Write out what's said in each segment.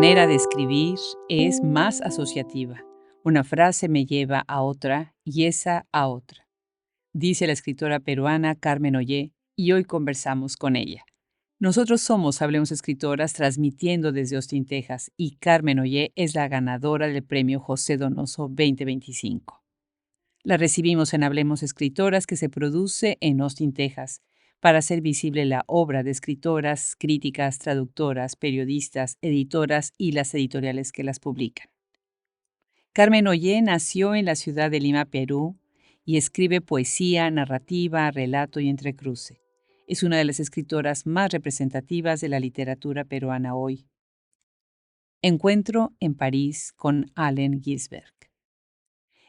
manera de escribir es más asociativa. Una frase me lleva a otra y esa a otra, dice la escritora peruana Carmen Ollé, y hoy conversamos con ella. Nosotros somos Hablemos Escritoras transmitiendo desde Austin, Texas, y Carmen Ollé es la ganadora del premio José Donoso 2025. La recibimos en Hablemos Escritoras, que se produce en Austin, Texas, para hacer visible la obra de escritoras, críticas, traductoras, periodistas, editoras y las editoriales que las publican. Carmen Ollé nació en la ciudad de Lima, Perú, y escribe poesía, narrativa, relato y entrecruce. Es una de las escritoras más representativas de la literatura peruana hoy. Encuentro en París con Allen Ginsberg.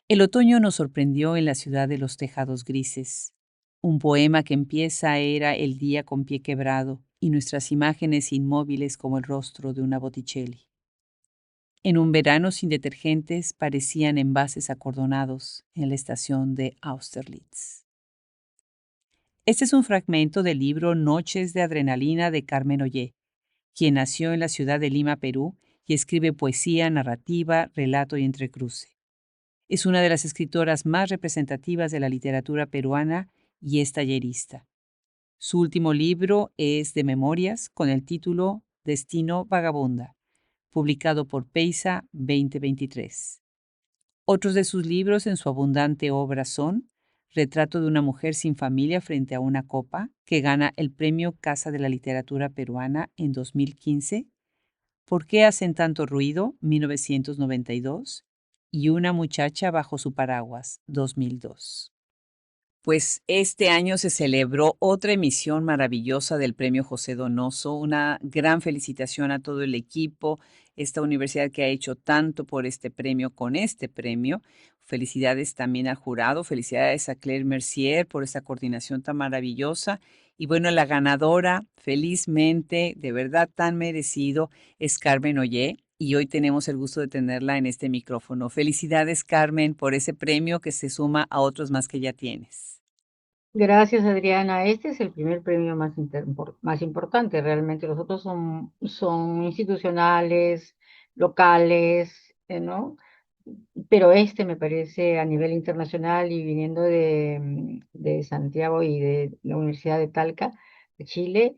El otoño nos sorprendió en la ciudad de los tejados grises. Un poema que empieza era el día con pie quebrado y nuestras imágenes inmóviles como el rostro de una Botticelli. En un verano sin detergentes parecían envases acordonados en la estación de Austerlitz. Este es un fragmento del libro Noches de Adrenalina de Carmen Ollé, quien nació en la ciudad de Lima, Perú, y escribe poesía, narrativa, relato y entrecruce. Es una de las escritoras más representativas de la literatura peruana y es tallerista. Su último libro es de memorias con el título Destino Vagabunda, publicado por Peisa 2023. Otros de sus libros en su abundante obra son Retrato de una mujer sin familia frente a una copa, que gana el Premio Casa de la Literatura Peruana en 2015, ¿Por qué hacen tanto ruido? 1992, y Una muchacha bajo su paraguas, 2002. Pues este año se celebró otra emisión maravillosa del Premio José Donoso. Una gran felicitación a todo el equipo, esta universidad que ha hecho tanto por este premio con este premio. Felicidades también al jurado, felicidades a Claire Mercier por esa coordinación tan maravillosa. Y bueno, la ganadora, felizmente, de verdad tan merecido, es Carmen Ollé. Y hoy tenemos el gusto de tenerla en este micrófono. Felicidades, Carmen, por ese premio que se suma a otros más que ya tienes. Gracias, Adriana. Este es el primer premio más importante. Realmente los otros son institucionales, locales, ¿no? Pero este me parece a nivel internacional y viniendo de Santiago y de la Universidad de Talca, de Chile,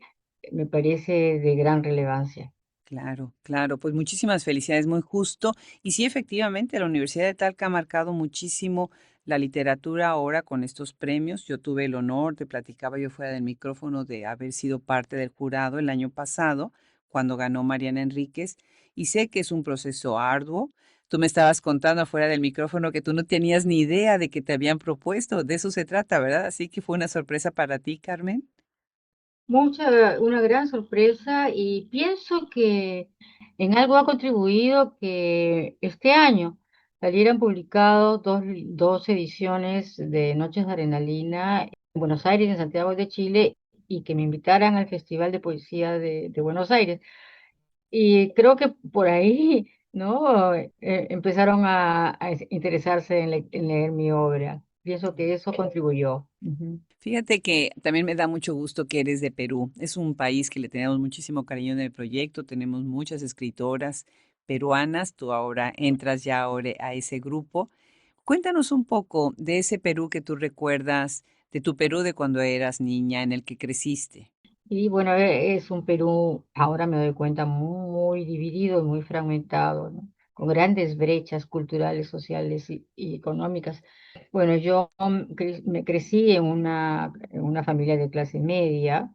me parece de gran relevancia. Claro, claro, pues muchísimas felicidades, muy justo. Y sí, efectivamente, la Universidad de Talca ha marcado muchísimo la literatura ahora con estos premios. Yo tuve el honor, te platicaba yo fuera del micrófono, de haber sido parte del jurado el año pasado, cuando ganó Mariana Enríquez, y sé que es un proceso arduo. Tú me estabas contando afuera del micrófono que tú no tenías ni idea de que te habían propuesto. De eso se trata, ¿verdad? Así que fue una sorpresa para ti, Carmen. Una gran sorpresa y pienso que en algo ha contribuido que este año salieran publicados dos ediciones de Noches de Adrenalina en Buenos Aires, en Santiago de Chile, y que me invitaran al Festival de Poesía de Buenos Aires. Y creo que por ahí, ¿no? Empezaron a interesarse en leer mi obra. Pienso que eso contribuyó. Ujú. Fíjate que también me da mucho gusto que eres de Perú. Es un país que le tenemos muchísimo cariño en el proyecto. Tenemos muchas escritoras peruanas. Tú ahora entras ya ahora a ese grupo. Cuéntanos un poco de ese Perú que tú recuerdas, de tu Perú de cuando eras niña, en el que creciste. Y bueno, es un Perú, ahora me doy cuenta, muy dividido y muy fragmentado, ¿no? Con grandes brechas culturales, sociales y económicas. Bueno, yo me crecí en una familia de clase media,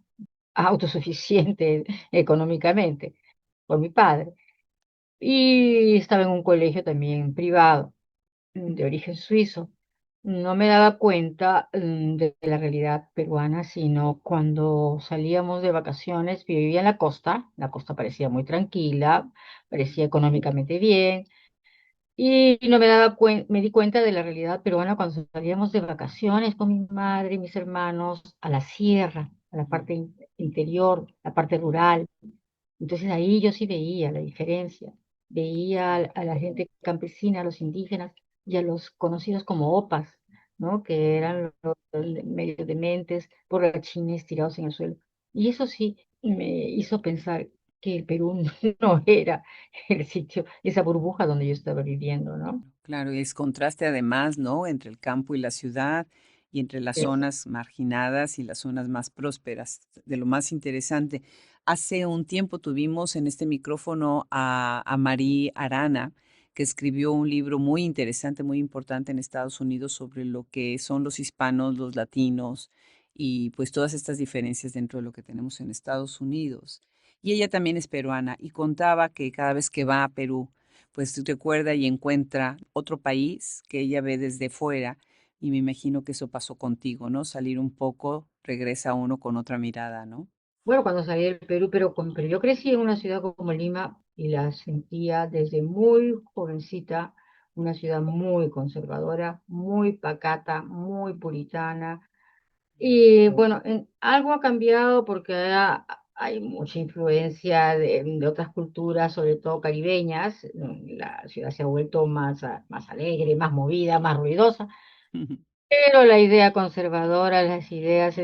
autosuficiente económicamente, por mi padre, y estaba en un colegio también privado de origen suizo. No me daba cuenta de la realidad peruana, sino cuando salíamos de vacaciones, yo vivía en la costa parecía muy tranquila, parecía económicamente bien, y no me di cuenta de la realidad peruana cuando salíamos de vacaciones con mi madre y mis hermanos a la sierra, a la parte interior, la parte rural. Entonces ahí yo sí veía la diferencia, veía a la gente campesina, a los indígenas y a los conocidos como opas, ¿no? Que eran los medio dementes, borrachines tirados en el suelo. Y eso sí me hizo pensar, que el Perú no era el sitio, esa burbuja donde yo estaba viviendo, ¿no? Claro, y es contraste además, ¿no? Entre el campo y la ciudad y entre las Es- zonas marginadas y las zonas más prósperas. De lo más interesante, hace un tiempo tuvimos en este micrófono a Marí Arana, que escribió un libro muy interesante, muy importante en Estados Unidos sobre lo que son los hispanos, los latinos y pues todas estas diferencias dentro de lo que tenemos en Estados Unidos. Y ella también es peruana y contaba que cada vez que va a Perú, pues recuerda y encuentra otro país que ella ve desde fuera y me imagino que eso pasó contigo, ¿no? Salir un poco, regresa uno con otra mirada, ¿no? bueno, cuando salí del Perú, pero yo crecí en una ciudad como Lima y la sentía desde muy jovencita, una ciudad muy conservadora, muy pacata, muy puritana. Y bueno, algo ha cambiado porque hay mucha influencia de otras culturas, sobre todo caribeñas. La ciudad se ha vuelto más alegre, más movida, más ruidosa. Pero la idea conservadora, las ideas,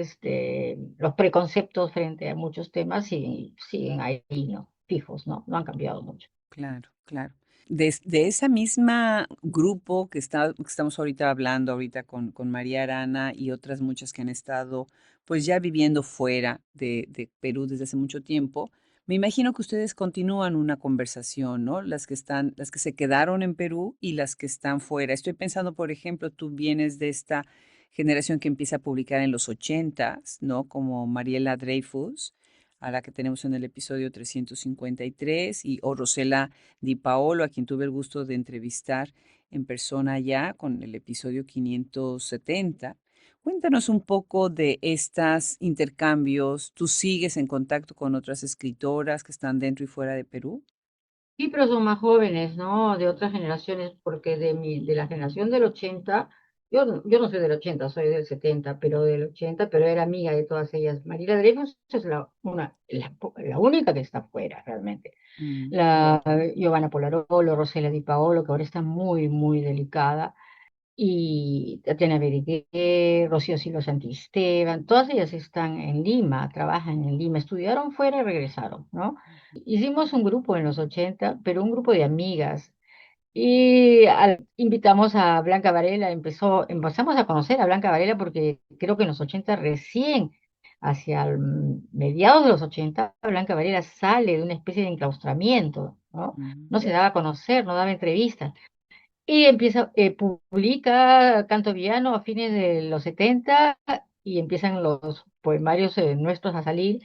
los preconceptos frente a muchos temas siguen ahí, ¿no? Fijos, ¿no? No han cambiado mucho. Claro, claro. De esa misma grupo que estamos ahorita hablando, ahorita con María Arana y otras muchas que han estado pues ya viviendo fuera de Perú desde hace mucho tiempo, me imagino que ustedes continúan una conversación, ¿no? Las que se quedaron en Perú y las que están fuera. Estoy pensando, por ejemplo, tú vienes de esta generación que empieza a publicar en los ochentas, ¿no? Como Mariela Dreyfus, a la que tenemos en el episodio 353, o Rosela Di Paolo, a quien tuve el gusto de entrevistar en persona ya con el episodio 570. Cuéntanos un poco de estos intercambios. ¿Tú sigues en contacto con otras escritoras que están dentro y fuera de Perú? Sí, pero son más jóvenes, ¿no? De otras generaciones, porque de la generación del 80, yo no soy del 80, soy del 70, pero del 80, pero era amiga de todas ellas. Mariela Dreyfus es la única que está fuera, realmente. Mm, La Giovanna Polarolo, Rosela Di Paolo, que ahora está muy, muy delicada, y Tatiana Berigué, Rocío Silva Santisteban, todas ellas están en Lima, trabajan en Lima, estudiaron fuera y regresaron, ¿no? Hicimos un grupo en los 80, pero un grupo de amigas, y invitamos a Blanca Varela, empezamos a conocer a Blanca Varela porque creo que en los 80 recién, hacia mediados de los 80, Blanca Varela sale de una especie de enclaustramiento, ¿no? No mm, se daba a conocer, no daba entrevistas. Y publica Canto Villano a fines de los 70 y empiezan los poemarios nuestros a salir.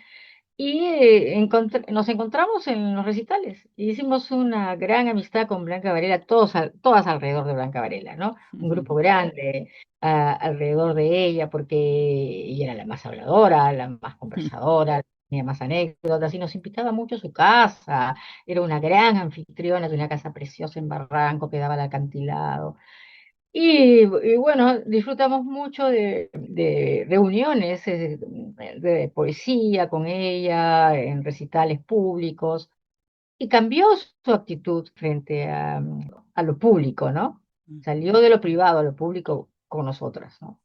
Y nos encontramos en los recitales. Y hicimos una gran amistad con Blanca Varela, todas alrededor de Blanca Varela, ¿no? Un grupo grande alrededor de ella, porque ella era la más habladora, la más conversadora, tenía más anécdotas, y nos invitaba mucho a su casa. Era una gran anfitriona de una casa preciosa en Barranco que daba al acantilado. Y bueno, disfrutamos mucho de reuniones de poesía con ella, en recitales públicos, y cambió su actitud frente a lo público, ¿no? mm. Salió de lo privado a lo público con nosotras, ¿no?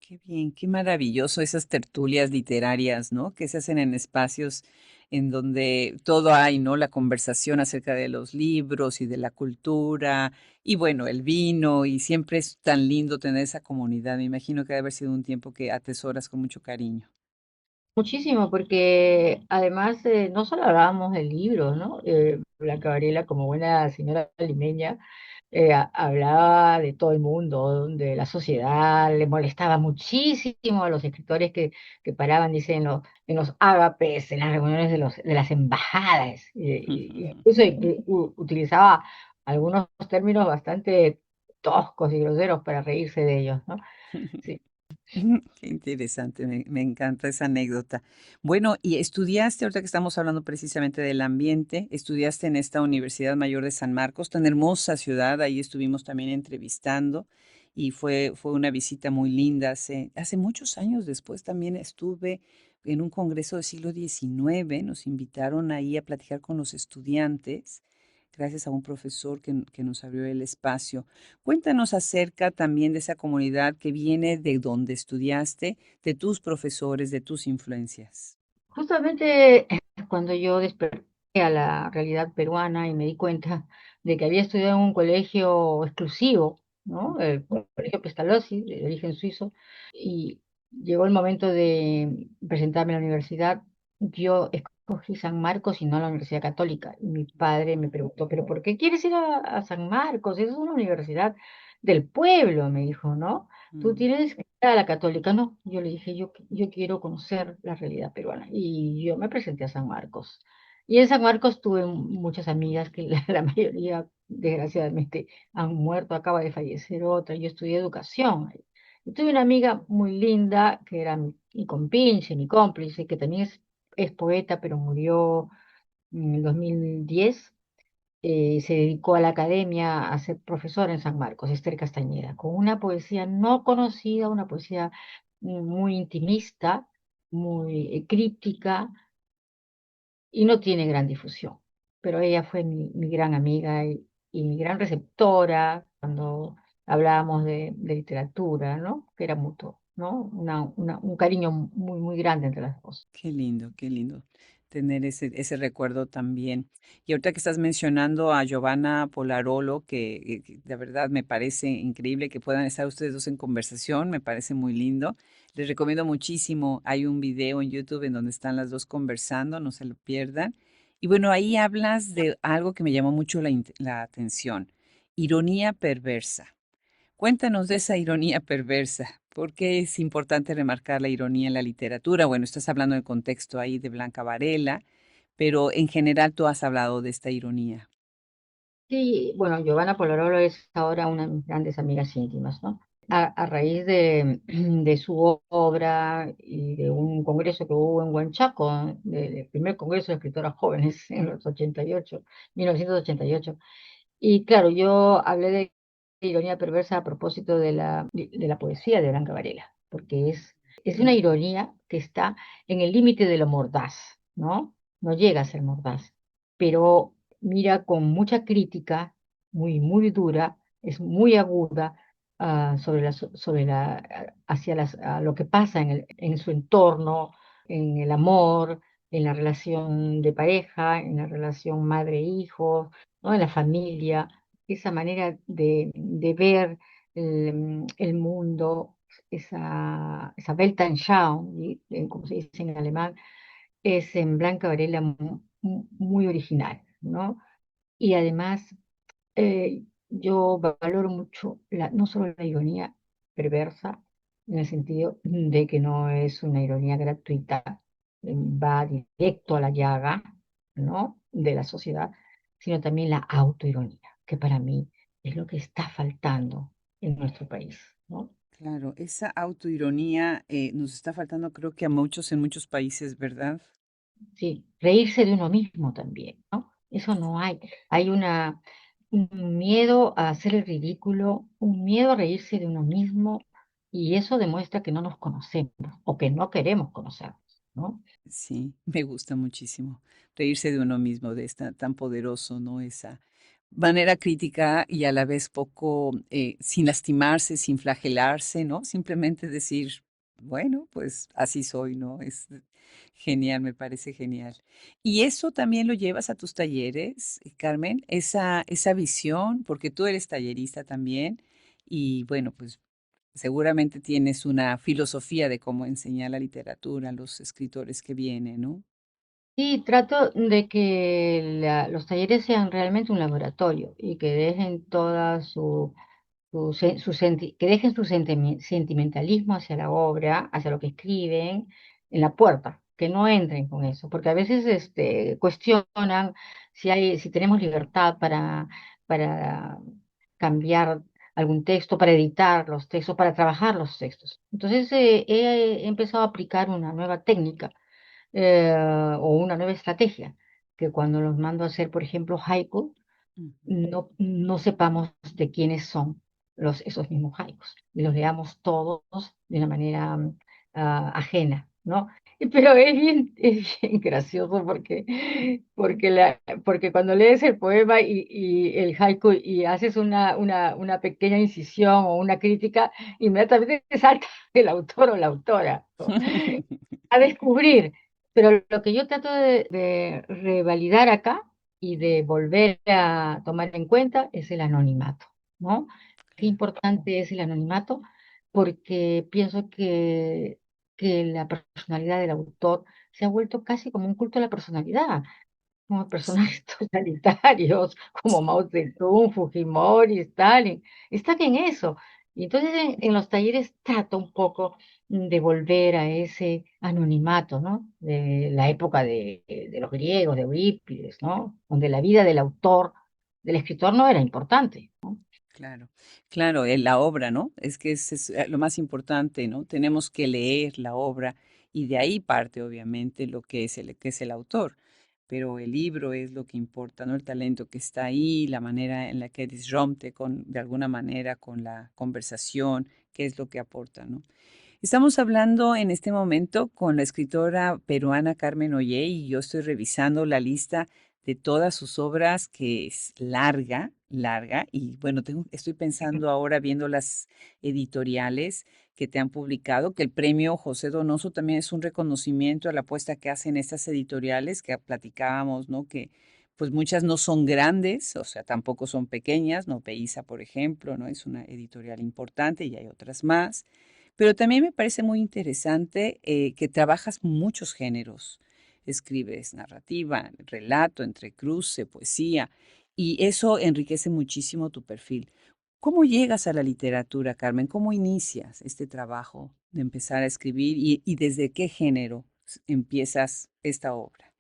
Qué bien, qué maravilloso esas tertulias literarias, ¿no? Que se hacen en espacios en donde todo hay, ¿no? La conversación acerca de los libros y de la cultura y bueno, el vino y siempre es tan lindo tener esa comunidad. Me imagino que debe haber sido un tiempo que atesoras con mucho cariño. Muchísimo, porque además no solo hablábamos de libros, ¿no? Blanca Varela, como buena señora limeña, hablaba de todo el mundo, de la sociedad, le molestaba muchísimo a los escritores que paraban, dice, en los ágapes, en las reuniones de las embajadas, y incluso utilizaba algunos términos bastante toscos y groseros para reírse de ellos, ¿no? Sí. Qué interesante, me encanta esa anécdota. Bueno, y estudiaste, ahorita que estamos hablando precisamente del ambiente, estudiaste en esta Universidad Mayor de San Marcos, tan hermosa ciudad, ahí estuvimos también entrevistando y fue una visita muy linda. Hace muchos años después también estuve en un congreso del siglo XIX, nos invitaron ahí a platicar con los estudiantes, gracias a un profesor que nos abrió el espacio. Cuéntanos acerca también de esa comunidad que viene de donde estudiaste, de tus profesores, de tus influencias. Justamente cuando yo desperté a la realidad peruana y me di cuenta de que había estudiado en un colegio exclusivo, ¿no? El colegio Pestalozzi, de origen suizo, y llegó el momento de presentarme a la universidad, yo escogí San Marcos y no la Universidad Católica. Y mi padre me preguntó, ¿pero por qué quieres ir a San Marcos? Es una universidad del pueblo, me dijo, ¿no? Tú Mm, tienes que ir a la Católica. No, yo le dije, yo quiero conocer la realidad peruana. Y yo me presenté a San Marcos. Y en San Marcos tuve muchas amigas que la mayoría, desgraciadamente, han muerto. Acaba de fallecer otra. Yo estudié educación. Y tuve una amiga muy linda que era mi compinche, mi cómplice, que también es poeta, pero murió en el 2010. Se dedicó a la academia a ser profesora en San Marcos, Esther Castañeda, con una poesía no conocida, una poesía muy intimista, muy críptica, y no tiene gran difusión. Pero ella fue mi gran amiga y mi gran receptora cuando hablábamos de literatura, ¿no? Que era mutuo, ¿no? Un cariño muy, muy grande entre las dos. qué lindo tener ese recuerdo también. Y ahorita que estás mencionando a Giovanna Polarolo, que de verdad me parece increíble que puedan estar ustedes dos en conversación, me parece muy lindo. Les recomiendo muchísimo, hay un video en YouTube en donde están las dos conversando, no se lo pierdan. Y bueno, ahí hablas de algo que me llamó mucho la atención, ironía perversa. Cuéntanos de esa ironía perversa. ¿Por qué es importante remarcar la ironía en la literatura? Bueno, estás hablando del contexto ahí de Blanca Varela, pero en general tú has hablado de esta ironía. Sí, bueno, Giovanna Polarolo es ahora una de mis grandes amigas íntimas, ¿no? A raíz de su obra y de un congreso que hubo en Huanchaco, del primer congreso de escritoras jóvenes en los 88, 1988. Y claro, yo hablé de ironía perversa a propósito de la poesía de Blanca Varela, porque es una ironía que está en el límite de lo mordaz, ¿no? No llega a ser mordaz, pero mira con mucha crítica, muy, muy dura, es muy aguda hacia lo que pasa en su entorno, en el amor, en la relación de pareja, en la relación madre-hijo, ¿no? En la familia, esa manera de ver el mundo, esa Weltanschauung, ¿sí? Como se dice en alemán, es en Blanca Varela muy original, ¿no? Y además yo valoro mucho no solo la ironía perversa, en el sentido de que no es una ironía gratuita, va directo a la llaga, ¿no? De la sociedad, sino también la autoironía, que para mí es lo que está faltando en nuestro país, ¿no? Claro, esa autoironía nos está faltando creo que a muchos en muchos países, ¿verdad? Sí, reírse de uno mismo también, ¿no? Eso no hay. Hay un miedo a hacer el ridículo, un miedo a reírse de uno mismo, y eso demuestra que no nos conocemos o que no queremos conocernos, ¿no? Sí, me gusta muchísimo reírse de uno mismo, de esta tan poderoso, ¿no? Esa manera crítica y a la vez poco, sin lastimarse, sin flagelarse, ¿no? Simplemente decir, bueno, pues así soy, ¿no? Es genial, me parece genial. Y eso también lo llevas a tus talleres, Carmen, esa visión, porque tú eres tallerista también y bueno, pues seguramente tienes una filosofía de cómo enseñar la literatura a los escritores que vienen, ¿no? Sí, trato de que los talleres sean realmente un laboratorio y que dejen toda que dejen su sentimentalismo hacia la obra, hacia lo que escriben, en la puerta, que no entren con eso, porque a veces cuestionan si tenemos libertad para cambiar algún texto, para editar los textos, para trabajar los textos. Entonces he empezado a aplicar una nueva técnica o una nueva estrategia, que cuando los mando a hacer, por ejemplo, haiku, Ujú. no sepamos de quiénes son esos mismos haikus, y los leamos todos de una manera ajena, ¿no? Pero es bien gracioso porque cuando lees el poema y el haiku y haces una pequeña incisión o una crítica, inmediatamente te salta el autor o la autora, ¿no? A descubrir. Pero lo que yo trato de revalidar acá y de volver a tomar en cuenta es el anonimato, ¿no? Qué Claro. importante es el anonimato, porque pienso que la personalidad del autor se ha vuelto casi como un culto a la personalidad, como personajes totalitarios, como Sí. Mao Zedong, Fujimori, Stalin, están en eso. Y entonces en los talleres trato un poco de volver a ese anonimato, ¿no? De la época de los griegos, de Eurípides, ¿no? Donde la vida del autor, del escritor no era importante. Claro, claro, la obra, ¿no? Es que es lo más importante, ¿no? Tenemos que leer la obra y de ahí parte, obviamente, lo que es el autor. Pero el libro es lo que importa, ¿no? El talento que está ahí, la manera en la que disrumpe de alguna manera con la conversación, qué es lo que aporta, ¿no? Estamos hablando en este momento con la escritora peruana Carmen Ollé y yo estoy revisando la lista de todas sus obras, que es larga, larga, y bueno, estoy pensando ahora viendo las editoriales que te han publicado, que el premio José Donoso también es un reconocimiento a la apuesta que hacen estas editoriales que platicábamos, ¿no? Que pues muchas no son grandes, o sea, tampoco son pequeñas, ¿no? Peísa, por ejemplo, ¿no? Es una editorial importante y hay otras más, pero también me parece muy interesante que trabajas muchos géneros. Escribes narrativa, relato, entrecruce, poesía, y eso enriquece muchísimo tu perfil. ¿Cómo llegas a la literatura, Carmen? ¿Cómo inicias este trabajo de empezar a escribir y desde qué género empiezas esta obra?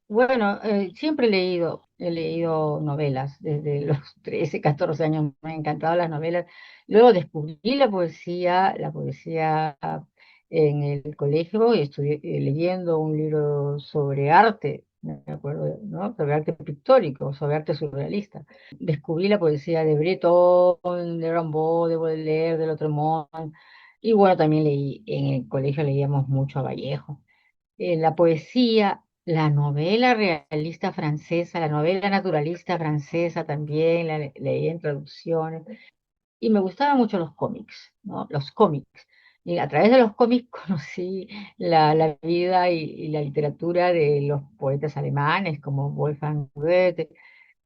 Bueno, siempre he leído novelas desde los 13, 14 años, me han encantado las novelas. Luego descubrí la poesía en el colegio y estudié leyendo un libro sobre arte, me acuerdo, ¿no? Sobre arte pictórico, sobre arte surrealista. Descubrí la poesía de Breton, de Rimbaud, de Baudelaire, de Lautréamont. Y bueno, también leí, en el colegio leíamos mucho a Vallejo. La poesía, la novela realista francesa, la novela naturalista francesa también, leí en traducciones, y me gustaban mucho los cómics, ¿no? Los cómics. Y a través de los cómics conocí la vida y la literatura de los poetas alemanes como Wolfgang Goethe.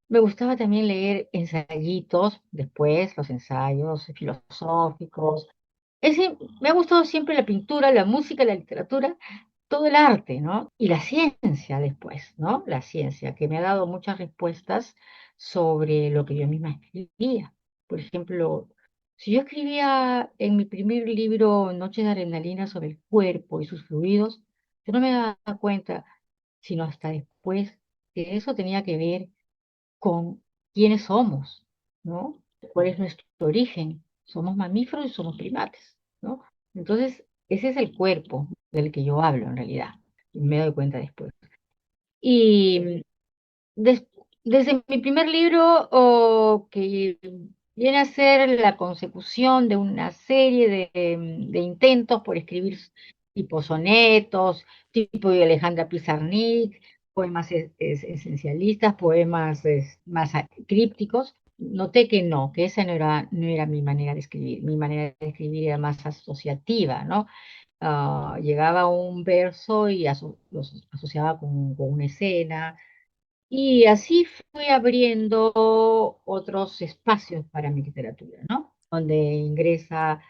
Me gustaba también leer ensayitos, después los ensayos filosóficos. Me ha gustado siempre la pintura, la música, la literatura, todo el arte, ¿no? Y la ciencia después, ¿no? La ciencia, que me ha dado muchas respuestas sobre lo que yo misma escribía. Por ejemplo, si yo escribía en mi primer libro, Noches de Adrenalina, sobre el cuerpo y sus fluidos, yo no me daba cuenta, sino hasta después, que eso tenía que ver con quiénes somos, ¿no? ¿Cuál es nuestro origen? Somos mamíferos y somos primates, ¿no? Entonces, ese es el cuerpo del que yo hablo en realidad, y me doy cuenta después. Y des- desde mi primer libro, que viene a ser la consecución de una serie de intentos por escribir tipo sonetos, tipo de Alejandra Pizarnik, poemas esencialistas, poemas más crípticos, noté que no, que esa no era mi manera de escribir. Mi manera de escribir era más asociativa, ¿no? Llegaba un verso y los asociaba con una escena, y así fui abriendo otros espacios para mi literatura, ¿no? Donde ingresa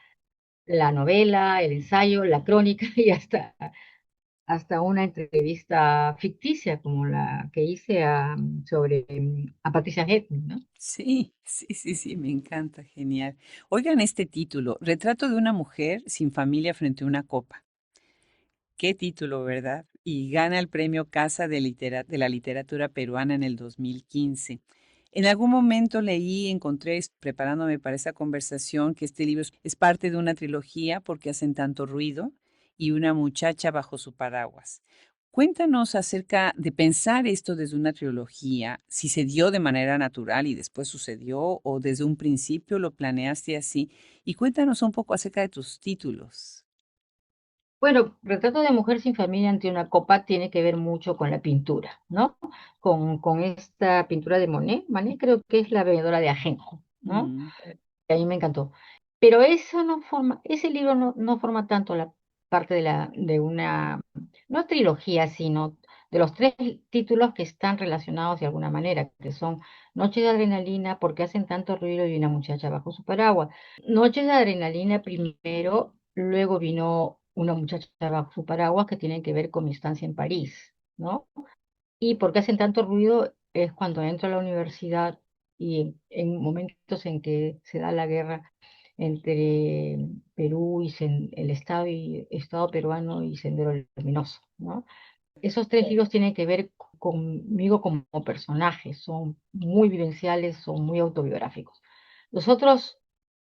la novela, el ensayo, la crónica y hasta una entrevista ficticia como la que hice a Patricia Hetman, ¿no? Sí, sí, sí, sí, me encanta, genial. Oigan este título, Retrato de una mujer sin familia frente a una copa. Qué título, ¿verdad? Y gana el premio Casa de la Literatura Peruana en el 2015. En algún momento leí, encontré, preparándome para esta conversación, que este libro es parte de una trilogía porque hacen tanto ruido y una muchacha bajo su paraguas. Cuéntanos acerca de pensar esto desde una trilogía, si se dio de manera natural y después sucedió o desde un principio lo planeaste así. Y cuéntanos un poco acerca de tus títulos. Bueno, Retrato de mujer sin familia ante una copa tiene que ver mucho con la pintura, ¿no? Con esta pintura de Monet. Monet creo que es la bebedora de ajenjo, ¿no? Mm. A mí me encantó. Pero eso no forma, ese libro no forma tanto la parte de una no trilogía, sino de los tres títulos que están relacionados de alguna manera, que son Noches de Adrenalina, ¿Por qué hacen tanto ruido? Y Una muchacha bajo su paraguas. Noches de Adrenalina primero, luego vino Una muchacha bajo su paraguas, que tiene que ver con mi estancia en París, ¿no? Y por qué hacen tanto ruido es cuando entro a la universidad y en momentos en que se da la guerra entre Perú y el Estado peruano y Sendero Luminoso, ¿no? Esos tres libros tienen que ver conmigo como personaje, son muy vivenciales, son muy autobiográficos. Los otros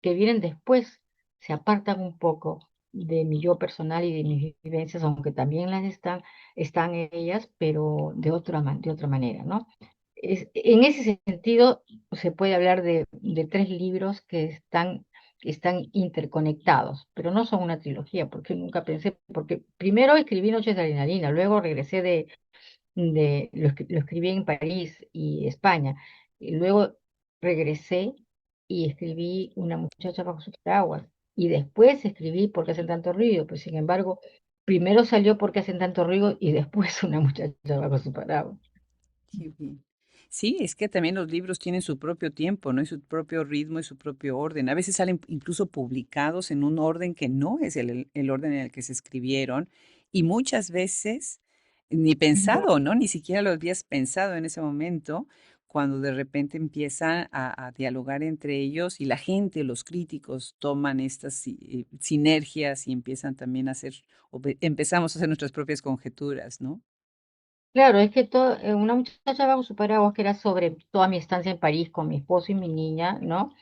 que vienen después se apartan un poco de mi yo personal y de mis vivencias, aunque también están ellas, pero de otra manera, ¿no? En ese sentido, se puede hablar de tres libros que están interconectados, pero no son una trilogía, porque nunca pensé, porque primero escribí Noches de Adrenalina, luego regresé lo escribí en París y España, y luego regresé y escribí Una muchacha bajo su paraguas, y después escribí ¿Por qué hacen tanto ruido? Pues sin embargo, primero salió ¿Por qué hacen tanto ruido? Y después Una muchacha bajo su paraguas. Qué bien. Sí, es que también los libros tienen su propio tiempo, ¿no? Y su propio ritmo y su propio orden. A veces salen incluso publicados en un orden que no es el orden en el que se escribieron. Y muchas veces ni pensado, ¿no? Ni siquiera lo habías pensado en ese momento, cuando de repente empiezan a dialogar entre ellos y la gente, los críticos, toman estas sinergias y empiezan también a hacer, empezamos a hacer nuestras propias conjeturas, ¿no? Claro, es que Una muchacha bajo su paraguas, que era sobre toda mi estancia en París con mi esposo y mi niña, ¿no?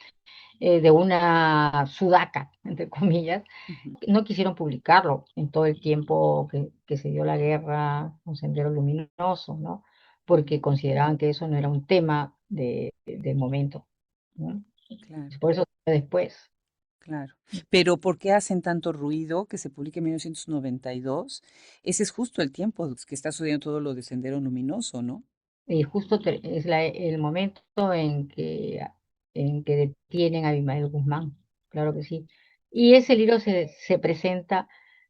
De una sudaca, entre comillas, Ujú. no quisieron publicarlo en todo el tiempo que se dio la guerra con Sendero Luminoso, ¿no? Porque consideraban que eso no era un tema del momento, ¿no? Claro. Por eso fue después. Claro. Pero ¿por qué hacen tanto ruido que se publica en 1992? Ese es justo el tiempo que está sucediendo todo lo de Sendero Luminoso, ¿no? Y justo es el momento en que detienen a Abimael Guzmán, claro que sí. Y ese libro se presenta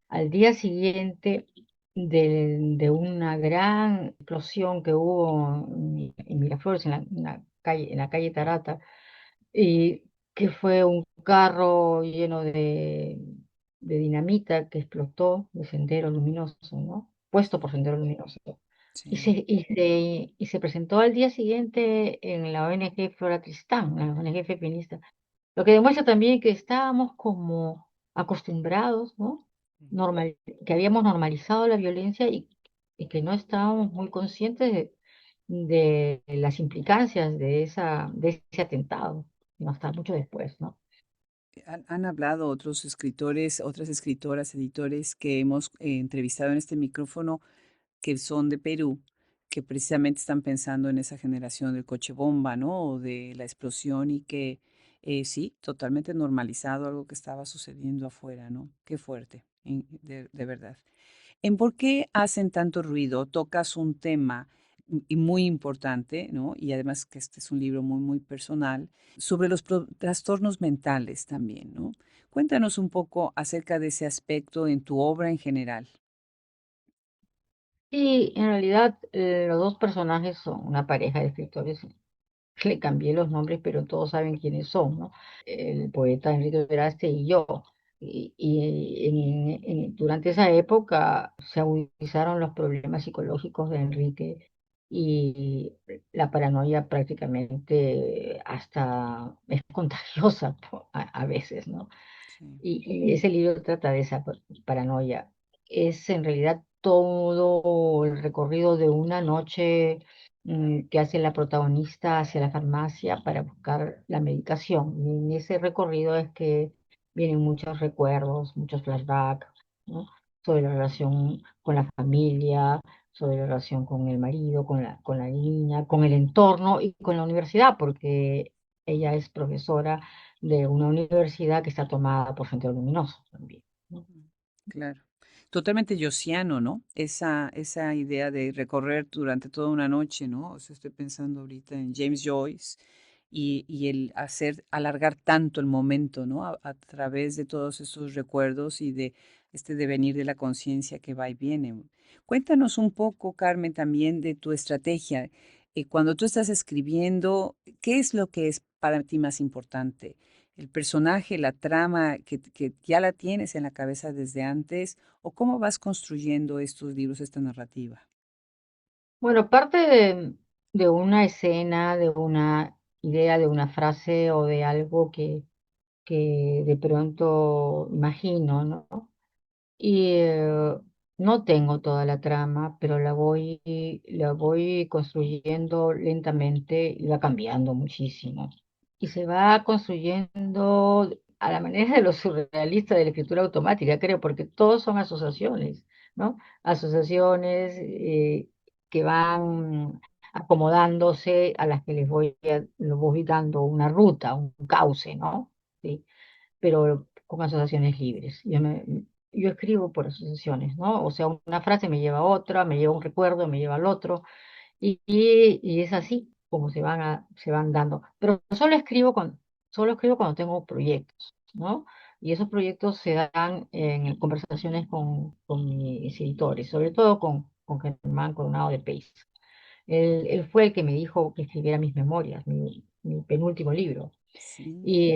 al día siguiente de una gran explosión que hubo en Miraflores, en la calle Tarata, y que fue un carro lleno de dinamita que explotó de Sendero Luminoso, ¿no? Puesto por Sendero Luminoso. Sí, Y se presentó al día siguiente en la ONG Flora Tristán, la ONG feminista, lo que demuestra también que estábamos como acostumbrados, ¿no? ujú. Que habíamos normalizado la violencia y que no estábamos muy conscientes de las implicancias de ese atentado, no hasta mucho después, ¿no? Han hablado otros escritores, otras escritoras, editores que hemos entrevistado en este micrófono que son de Perú, que precisamente están pensando en esa generación del coche bomba, ¿no? O de la explosión y que sí, totalmente normalizado algo que estaba sucediendo afuera, ¿no? Qué fuerte, de verdad. ¿En por qué hacen tanto ruido? Tocas un tema y muy importante, ¿no? Y además que este es un libro muy, muy personal, sobre los trastornos mentales también, ¿no? Cuéntanos un poco acerca de ese aspecto en tu obra en general. Y en realidad los dos personajes son una pareja de escritores. Le cambié los nombres, pero todos saben quiénes son, ¿no? El poeta Enrique Veraste y yo. Durante esa época se agudizaron los problemas psicológicos de Enrique y la paranoia prácticamente hasta es contagiosa a veces, ¿no? Sí. Y ese libro trata de esa paranoia. Es en realidad todo el recorrido de una noche que hace la protagonista hacia la farmacia para buscar la medicación. Y en ese recorrido es que vienen muchos recuerdos, muchos flashbacks, ¿no? Sobre la relación con la familia, sobre la relación con el marido, con la niña, con el entorno y con la universidad, porque ella es profesora de una universidad que está tomada por Sendero Luminoso también, ¿no? Mm, claro. Totalmente yosiano, ¿no? Esa idea de recorrer durante toda una noche, ¿no? O sea, estoy pensando ahorita en James Joyce y el hacer, alargar tanto el momento, ¿no? A través de todos esos recuerdos y de este devenir de la conciencia que va y viene. Cuéntanos un poco, Carmen, también de tu estrategia. Cuando tú estás escribiendo, ¿qué es lo que es para ti más importante? ¿El personaje, la trama que ya la tienes en la cabeza desde antes? ¿O cómo vas construyendo estos libros, esta narrativa? Bueno, parte de una escena, de una idea, de una frase o de algo que de pronto imagino, ¿no? Y no tengo toda la trama, pero la voy construyendo lentamente y va cambiando muchísimo. Y se va construyendo a la manera de lo surrealista de la escritura automática, creo, porque todos son asociaciones, ¿no? Asociaciones que van acomodándose a las que les voy dando una ruta, un cauce, ¿no? Sí, pero con asociaciones libres. Yo escribo por asociaciones, ¿no? O sea, una frase me lleva a otra, me lleva a un recuerdo, me lleva al otro, y es así como se van dando. Pero solo escribo cuando tengo proyectos, ¿no? Y esos proyectos se dan en conversaciones con mis editores, sobre todo con Germán Coronado de Pace. Él fue el que me dijo que escribiera mis memorias, mi penúltimo libro. Sí. Y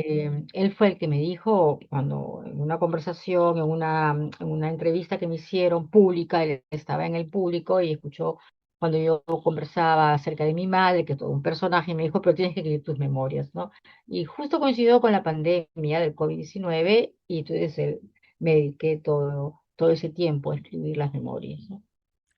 él fue el que me dijo, cuando en una conversación, en una entrevista que me hicieron pública, él estaba en el público y escuchó cuando yo conversaba acerca de mi madre, que todo un personaje, y me dijo, pero tienes que escribir tus memorias, ¿no? Y justo coincidió con la pandemia del COVID-19 y entonces me dediqué todo ese tiempo a escribir las memorias, ¿no?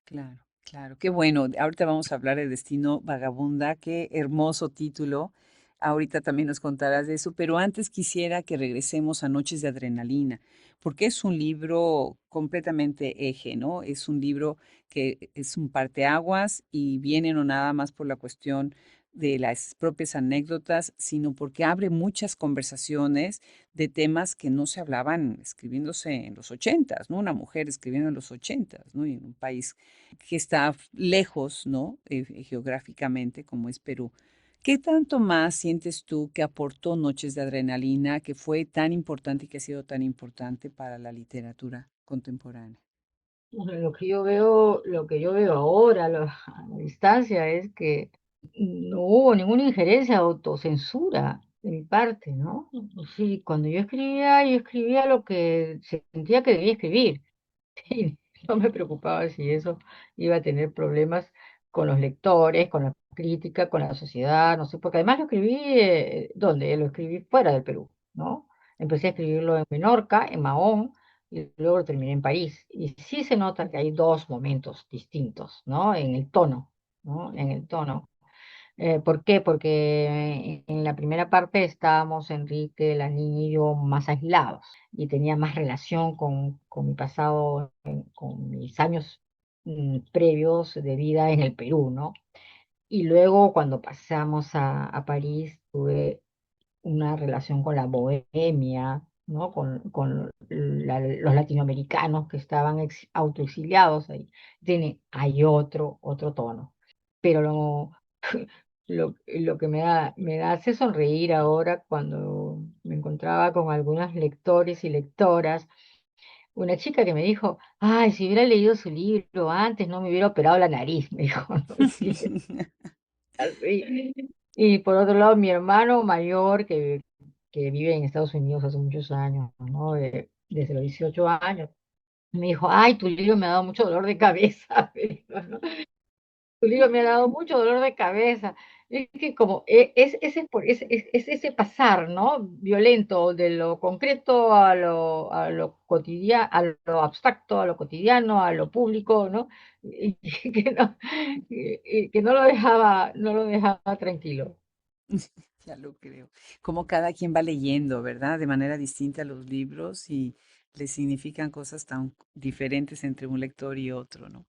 Claro, claro. Qué bueno. Ahorita vamos a hablar de Destino Vagabunda. Qué hermoso título. Ahorita también nos contarás de eso, pero antes quisiera que regresemos a Noches de Adrenalina, porque es un libro completamente eje, ¿no? Es un libro que es un parteaguas y viene no nada más por la cuestión de las propias anécdotas, sino porque abre muchas conversaciones de temas que no se hablaban escribiéndose en los ochentas, ¿no? Una mujer escribiendo en los ochentas, ¿no? Y en un país que está lejos, ¿no? Geográficamente, como es Perú. ¿Qué tanto más sientes tú que aportó Noches de Adrenalina, que fue tan importante y que ha sido tan importante para la literatura contemporánea? Bueno, lo que yo veo ahora a la distancia es que no hubo ninguna injerencia de autocensura de mi parte, ¿no? Sí, cuando yo escribía lo que sentía que debía escribir. Y no me preocupaba si eso iba a tener problemas con los lectores, con la crítica, con la sociedad, no sé, porque además lo escribí, ¿dónde? Lo escribí fuera del Perú, ¿no? Empecé a escribirlo en Menorca, en Mahón, y luego lo terminé en París. Y sí se nota que hay dos momentos distintos, ¿no? En el tono, ¿no? En el tono. ¿Por qué? Porque en la primera parte estábamos Enrique, la niña y yo más aislados y tenía más relación con mi pasado, con mis años previos de vida en el Perú, ¿no? Y luego cuando pasamos a París tuve una relación con la bohemia, ¿no? Con los latinoamericanos que estaban autoexiliados ahí. Hay otro tono. Pero lo que me hace sonreír ahora cuando me encontraba con algunos lectores y lectoras, una chica que me dijo, ay, si hubiera leído su libro antes no me hubiera operado la nariz, me dijo, ¿no? Así. Y por otro lado, mi hermano mayor, que vive en Estados Unidos hace muchos años, ¿no? Desde los 18 años, me dijo, ay, tu libro me ha dado mucho dolor de cabeza, me dijo, ¿no? Tu libro me ha dado mucho dolor de cabeza. Es que como es ese pasar, ¿no? Violento de lo concreto a lo cotidiano, a lo abstracto, a lo cotidiano, a lo público, ¿no? Y que no lo dejaba tranquilo. Ya lo creo. Como cada quien va leyendo, ¿verdad? De manera distinta los libros y le significan cosas tan diferentes entre un lector y otro, ¿no?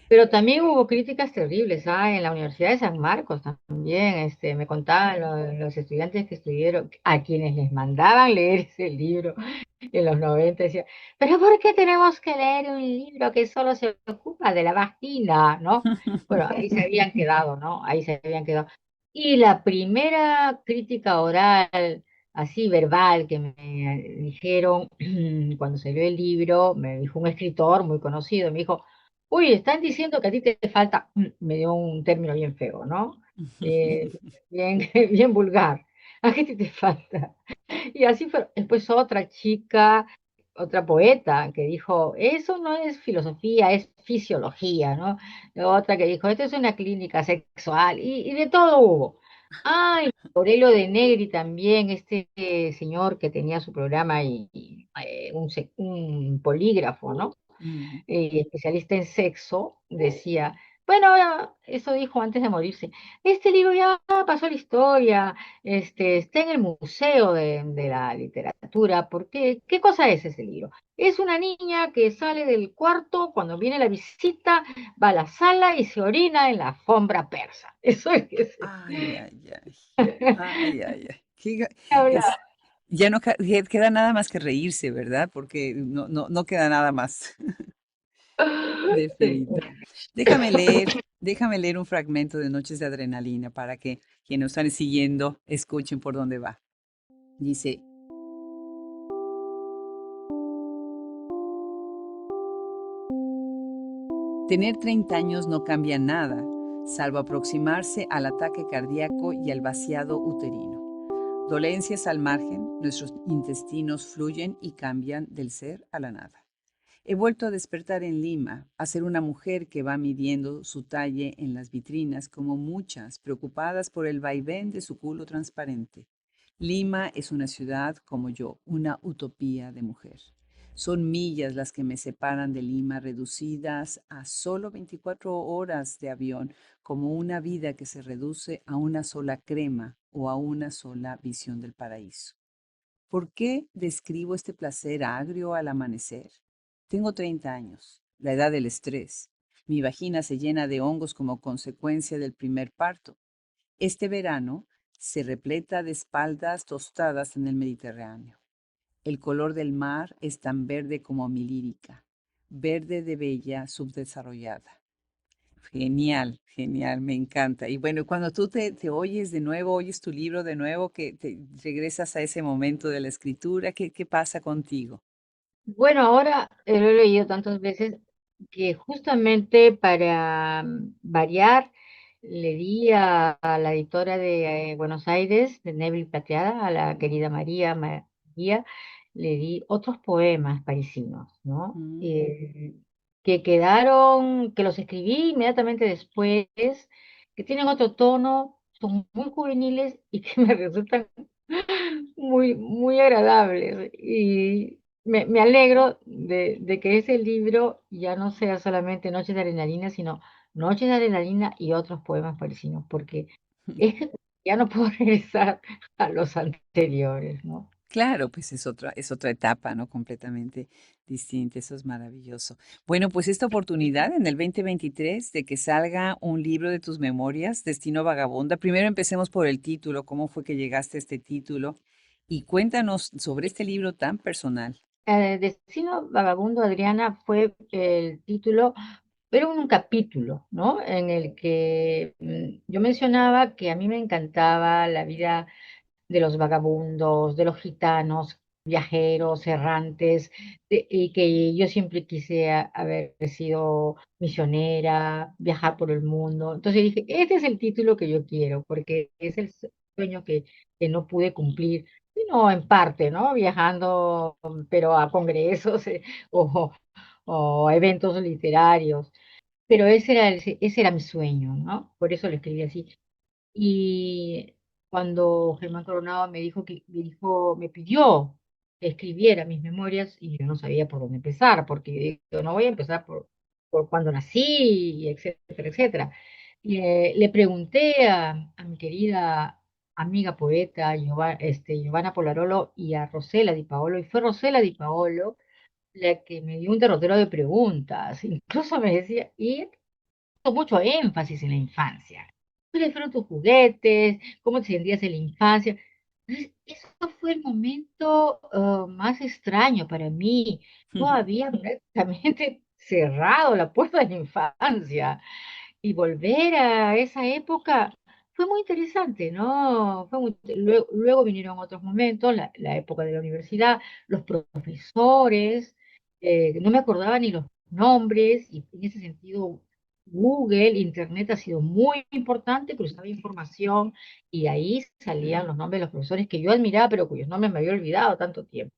Pero también hubo críticas terribles, ¿ah? En la Universidad de San Marcos también, me contaban los estudiantes que estuvieron, a quienes les mandaban leer ese libro en los 90, decían, pero ¿por qué tenemos que leer un libro que solo se ocupa de la vagina, ¿no? Bueno, ahí se habían quedado, ¿no? Ahí se habían quedado. Y la primera crítica oral así verbal que me dijeron cuando salió el libro, me dijo un escritor muy conocido, me dijo, uy, están diciendo que a ti te falta, me dio un término bien feo, ¿no? Eh, bien, bien vulgar. ¿A qué te falta? Y así fue. Después otra chica, otra poeta, que dijo, eso no es filosofía, es fisiología, ¿no? Otra que dijo, esto es una clínica sexual, y de todo hubo. Ay, Aurelio de Negri también, este señor que tenía su programa un polígrafo, ¿no? Mm. Especialista en sexo, decía, bueno, eso dijo antes de morirse, este libro ya pasó a la historia, está en el Museo de la Literatura, porque, ¿qué cosa es ese libro? Es una niña que sale del cuarto cuando viene la visita, va a la sala y se orina en la alfombra persa. Eso es que se Ay, ay, ay. Ay, ay, ay. habla. Es, ya no queda nada más que reírse, ¿verdad? Porque no queda nada más. Sí. Definitivo. Déjame leer un fragmento de Noches de Adrenalina para que quienes nos están siguiendo escuchen por dónde va. Dice, tener 30 años no cambia nada, salvo aproximarse al ataque cardíaco y al vaciado uterino. Dolencias al margen, nuestros intestinos fluyen y cambian del ser a la nada. He vuelto a despertar en Lima, a ser una mujer que va midiendo su talle en las vitrinas como muchas, preocupadas por el vaivén de su culo transparente. Lima es una ciudad como yo, una utopía de mujer. Son millas las que me separan de Lima, reducidas a solo 24 horas de avión, como una vida que se reduce a una sola crema o a una sola visión del paraíso. ¿Por qué describo este placer agrio al amanecer? Tengo 30 años, la edad del estrés. Mi vagina se llena de hongos como consecuencia del primer parto. Este verano se repleta de espaldas tostadas en el Mediterráneo. El color del mar es tan verde como mi lírica, verde de bella subdesarrollada. Genial, genial, me encanta. Y bueno, cuando tú te oyes de nuevo, oyes tu libro de nuevo, que te regresas a ese momento de la escritura, ¿qué pasa contigo? Bueno, ahora lo he leído tantas veces que justamente para variar le di a la editora de Buenos Aires, de Neville Plateada, a la querida María, le di otros poemas parisinos, ¿no? Mm. Que quedaron, que los escribí inmediatamente después, que tienen otro tono, son muy juveniles y que me resultan muy, muy agradables. Y me alegro de que ese libro ya no sea solamente Noches de Adrenalina, sino Noches de Adrenalina y otros poemas parecidos, porque es que ya no puedo regresar a los anteriores, ¿no? Claro, pues es otra etapa, ¿no? Completamente distinta, eso es maravilloso. Bueno, pues esta oportunidad en el 2023 de que salga un libro de tus memorias, Destino Vagabunda. Primero empecemos por el título, ¿cómo fue que llegaste a este título? Y cuéntanos sobre este libro tan personal. Destino Vagabundo, Adriana, fue el título, pero un capítulo, ¿no? En el que yo mencionaba que a mí me encantaba la vida de los vagabundos, de los gitanos, viajeros, errantes, y que yo siempre quise haber sido misionera, viajar por el mundo. Entonces dije, este es el título que yo quiero, porque es el sueño que no pude cumplir, sino en parte, ¿no? Viajando, pero a congresos o, o a eventos literarios. Pero ese era mi sueño, ¿no? Por eso lo escribí así. Y cuando Germán Coronado me pidió que escribiera mis memorias, y yo no sabía por dónde empezar, porque yo no voy a empezar por cuando nací, etcétera, etcétera. Y, le pregunté a mi querida amiga poeta Giovanna Polarolo y a Rosela Di Paolo, y fue Rosela Di Paolo la que me dio un derrotero de preguntas. Incluso me decía, y mucho énfasis en la infancia. ¿Cuáles fueron tus juguetes? ¿Cómo te sentías en la infancia? Entonces, eso fue el momento más extraño para mí. Yo había prácticamente cerrado la puerta de la infancia y volver a esa época. fue muy interesante, ¿no? Luego vinieron otros momentos, la época de la universidad, los profesores, no me acordaba ni los nombres, y en ese sentido Google, Internet ha sido muy importante, cruzaba información y ahí salían los nombres de los profesores que yo admiraba, pero cuyos nombres me había olvidado tanto tiempo.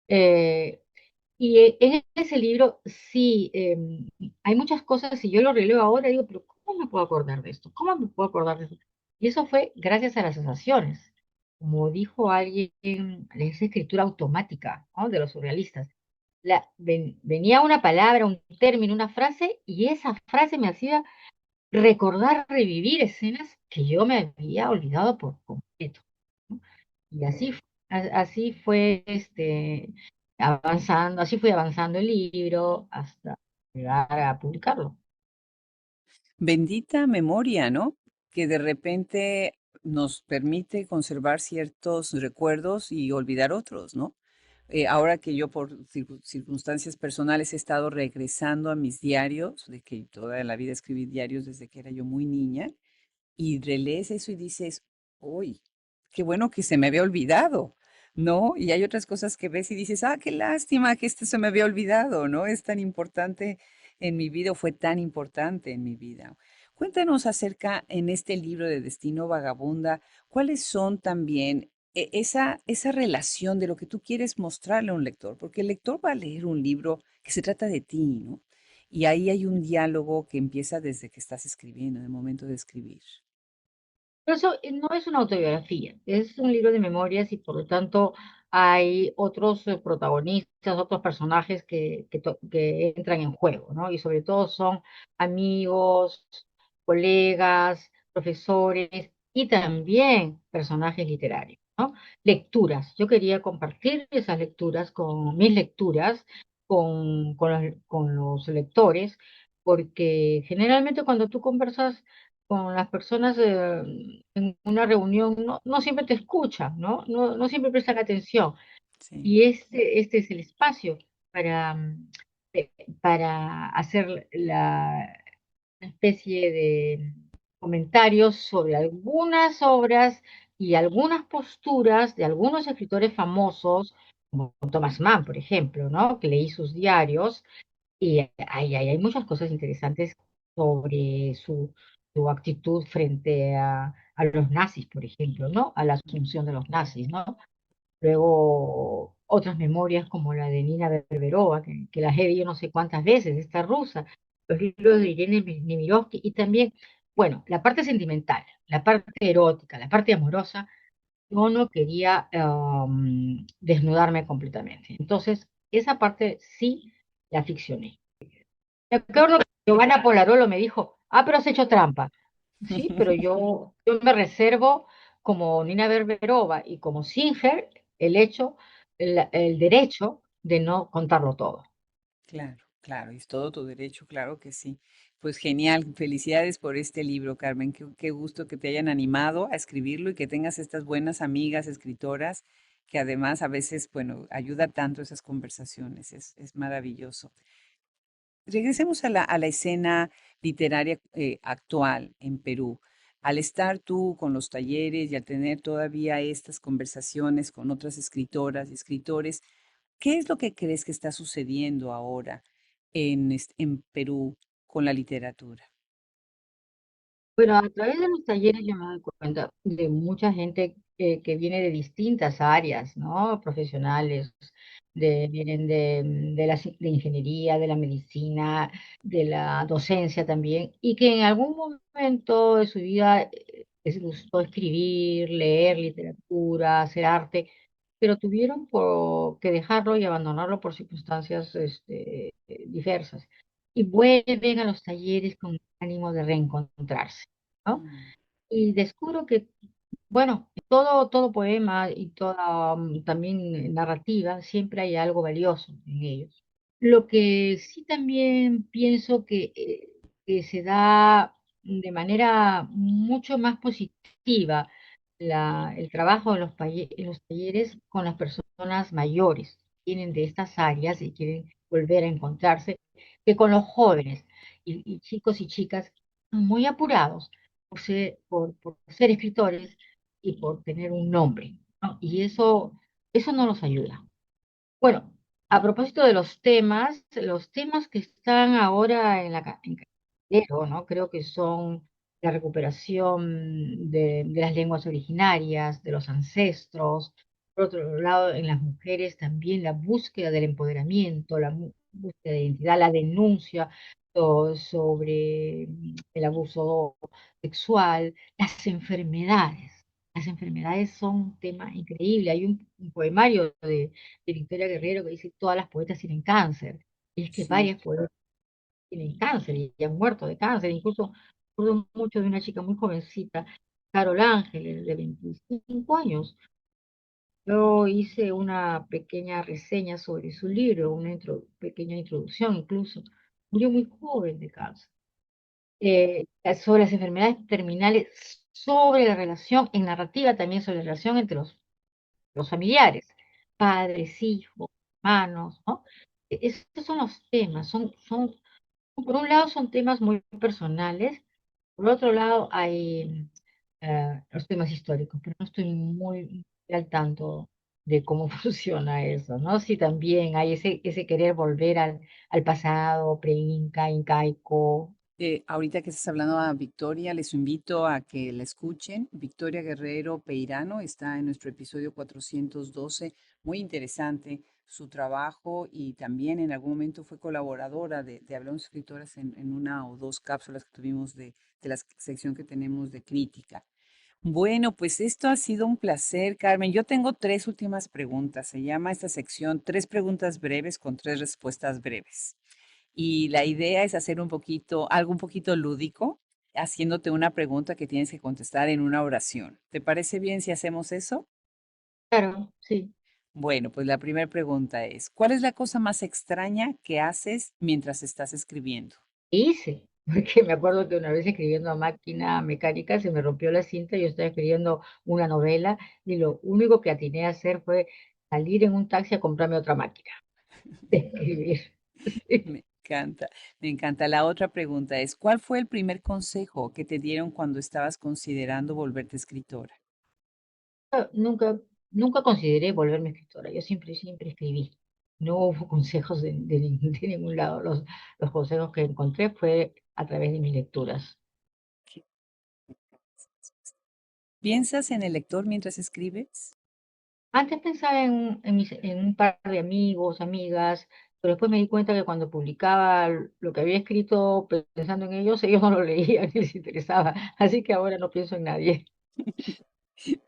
Eh, y en ese libro sí, hay muchas cosas, y yo lo releo ahora, digo, pero ¿cómo me puedo acordar de esto? ¿Cómo me puedo acordar de esto? Y eso fue gracias a las asociaciones. Como dijo alguien, esa escritura automática, ¿no? De los surrealistas. Venía una palabra, un término, una frase, y esa frase me hacía recordar, revivir escenas que yo me había olvidado por completo, ¿no? Y así fue avanzando, así fue avanzando el libro hasta llegar a publicarlo. Bendita memoria, ¿no? Que de repente nos permite conservar ciertos recuerdos y olvidar otros, ¿no? Ahora que yo por circunstancias personales he estado regresando a mis diarios, de que toda la vida escribí diarios desde que era yo muy niña, y relees eso y dices, uy, qué bueno que se me había olvidado, ¿no? Y hay otras cosas que ves y dices, ah, qué lástima que esto se me había olvidado, ¿no? Es tan importante en mi vida o fue tan importante en mi vida. Cuéntanos acerca en este libro de Destino Vagabunda, cuáles son también esa relación de lo que tú quieres mostrarle a un lector, porque el lector va a leer un libro que se trata de ti, ¿no? Y ahí hay un diálogo que empieza desde que estás escribiendo, en el momento de escribir. Pero eso no es una autobiografía, es un libro de memorias y por lo tanto hay otros protagonistas, otros personajes que entran en juego, ¿no? Y sobre todo son amigos, colegas, profesores y también personajes literarios, ¿no? Lecturas. Yo quería compartir esas lecturas con mis lecturas, con los lectores, porque generalmente cuando tú conversas con las personas en una reunión no siempre te escuchan, ¿no? No siempre prestan atención. Sí. Y este es el espacio para, eh, para hacer una especie de comentarios sobre algunas obras y algunas posturas de algunos escritores famosos, como Thomas Mann, por ejemplo, ¿no? Que leí sus diarios y hay muchas cosas interesantes sobre su actitud frente a los nazis, por ejemplo, ¿no? A la asunción de los nazis, ¿no? Luego otras memorias como la de Nina Berberova, que las he leído no sé cuántas veces, esta rusa, los libros de Irene Nemirovsky y también, bueno, la parte sentimental, la parte erótica, la parte amorosa, yo no quería desnudarme completamente. Entonces, esa parte sí la ficcioné. Me acuerdo que Giovanna Polarolo me dijo, ah, pero has hecho trampa. Sí, pero yo me reservo como Nina Berberova y como Singer el derecho de no contarlo todo. Claro, claro, y es todo tu derecho, claro que sí. Pues genial, felicidades por este libro, Carmen. Qué gusto que te hayan animado a escribirlo y que tengas estas buenas amigas escritoras que además a veces, bueno, ayuda tanto esas conversaciones. Es maravilloso. Regresemos a la escena literaria actual en Perú. Al estar tú con los talleres y al tener todavía estas conversaciones con otras escritoras y escritores, ¿qué es lo que crees que está sucediendo ahora en Perú con la literatura? Bueno, a través de los talleres yo me doy cuenta de mucha gente que viene de distintas áreas, ¿no? Profesionales, vienen de ingeniería, de la medicina, de la docencia también, y que en algún momento de su vida les gustó escribir, leer literatura, hacer arte, pero tuvieron que dejarlo y abandonarlo por circunstancias diversas. Y vuelven a los talleres con ánimo de reencontrarse, ¿no? Mm, Y descubro que, bueno, todo poema y toda también narrativa, siempre hay algo valioso en ellos. Lo que sí también pienso que se da de manera mucho más positiva el trabajo en los talleres con las personas mayores, que vienen de estas áreas y quieren volver a encontrarse, que con los jóvenes y chicos y chicas muy apurados. por ser escritores y por tener un nombre, ¿no? Y eso no nos ayuda. Bueno, a propósito de los temas que están ahora en cartelero, ¿no? Creo que son la recuperación de las lenguas originarias, de los ancestros. Por otro lado, en las mujeres también la búsqueda del empoderamiento, búsqueda de identidad, la denuncia sobre el abuso sexual, las enfermedades. Las enfermedades son un tema increíble. Hay un poemario de Victoria Guerrero que dice todas las poetas tienen cáncer. Y es que Sí, varias poetas tienen cáncer y han muerto de cáncer. Incluso recuerdo mucho de una chica muy jovencita, Carol Ángeles, de 25 años. Yo hice una pequeña reseña sobre su libro, una pequeña introducción incluso. Murió muy joven de cáncer. Sobre las enfermedades terminales, sobre la relación, en narrativa también sobre la relación entre los familiares, padres, hijos, hermanos, ¿no? Esos son los temas, por un lado son temas muy personales, por otro lado hay los temas históricos, pero no estoy muy al tanto de cómo funciona eso, ¿no? Si también hay ese querer volver al pasado, pre-inca, incaico. ahorita que estás hablando a Victoria, les invito a que la escuchen. Victoria Guerrero Peirano está en nuestro episodio 412. Muy interesante su trabajo y también en algún momento fue colaboradora de Hablamos Escritoras en una o dos cápsulas que tuvimos de la sección que tenemos de crítica. Bueno, pues esto ha sido un placer, Carmen. Yo tengo tres últimas preguntas. Se llama esta sección Tres preguntas breves con tres respuestas breves. Y la idea es hacer algo un poquito lúdico, haciéndote una pregunta que tienes que contestar en una oración. ¿Te parece bien si hacemos eso? Claro, sí. Bueno, pues la primera pregunta es, ¿cuál es la cosa más extraña que haces mientras estás escribiendo? Hice, porque me acuerdo que una vez escribiendo a máquina mecánica se me rompió la cinta, yo estaba escribiendo una novela y lo único que atiné a hacer fue salir en un taxi a comprarme otra máquina de escribir. Sí. Me encanta, me encanta. La otra pregunta es, ¿cuál fue el primer consejo que te dieron cuando estabas considerando volverte escritora? Nunca, nunca consideré volverme escritora, yo siempre escribí. No hubo consejos de ningún lado. Los consejos que encontré fue a través de mis lecturas. ¿Piensas en el lector mientras escribes? Antes pensaba en un par de amigos, amigas, pero después me di cuenta que cuando publicaba lo que había escrito pensando en ellos no lo leían ni les interesaba. Así que ahora no pienso en nadie.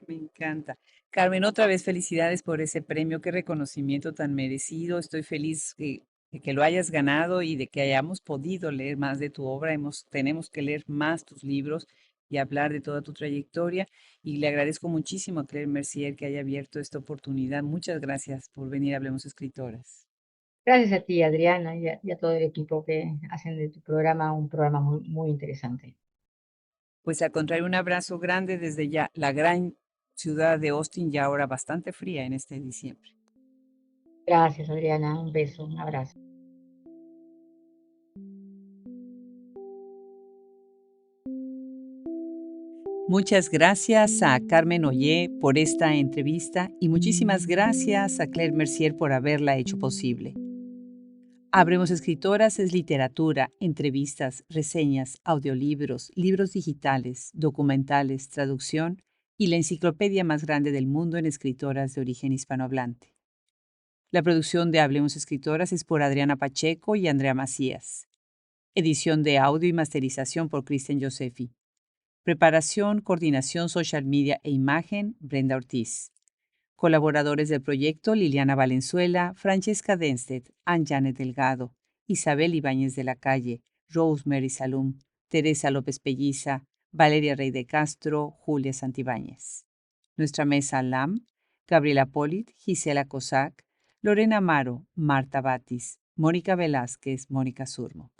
Me encanta. Carmen, otra vez felicidades por ese premio, qué reconocimiento tan merecido. Estoy feliz de que lo hayas ganado y de que hayamos podido leer más de tu obra. Tenemos que leer más tus libros y hablar de toda tu trayectoria. Y le agradezco muchísimo a Claire Mercier que haya abierto esta oportunidad. Muchas gracias por venir a Hablemos Escritoras. Gracias a ti, Adriana, y a todo el equipo que hacen de tu programa un programa muy interesante. Pues al contrario, un abrazo grande desde ya la gran ciudad de Austin, ya ahora bastante fría en este diciembre. Gracias, Adriana. Un beso, un abrazo. Muchas gracias a Carmen Ollé por esta entrevista y muchísimas gracias a Claire Mercier por haberla hecho posible. Habremos Escritoras es literatura, entrevistas, reseñas, audiolibros, libros digitales, documentales, traducción y la enciclopedia más grande del mundo en escritoras de origen hispanohablante. La producción de Hablemos Escritoras es por Adriana Pacheco y Andrea Macías. Edición de audio y masterización por Cristian Josefi. Preparación, coordinación social media e imagen, Brenda Ortiz. Colaboradores del proyecto, Liliana Valenzuela, Francesca Denstedt, Ann Janet Delgado, Isabel Ibáñez de la Calle, Rosemary Salum, Teresa López Pelliza, Valeria Rey de Castro, Julia Santibáñez. Nuestra mesa LAM, Gabriela Polit, Gisela Cosac, Lorena Amaro, Marta Batis, Mónica Velázquez, Mónica Surmoc.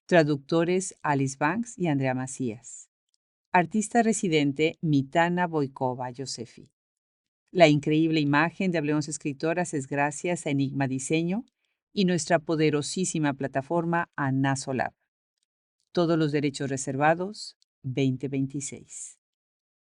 Traductores, Alice Banks y Andrea Macías. Artista residente, Mitana Boikova Josefi. La increíble imagen de Hablemos Escritoras es gracias a Enigma Diseño y nuestra poderosísima plataforma Anasolab. Todos los derechos reservados. 2026.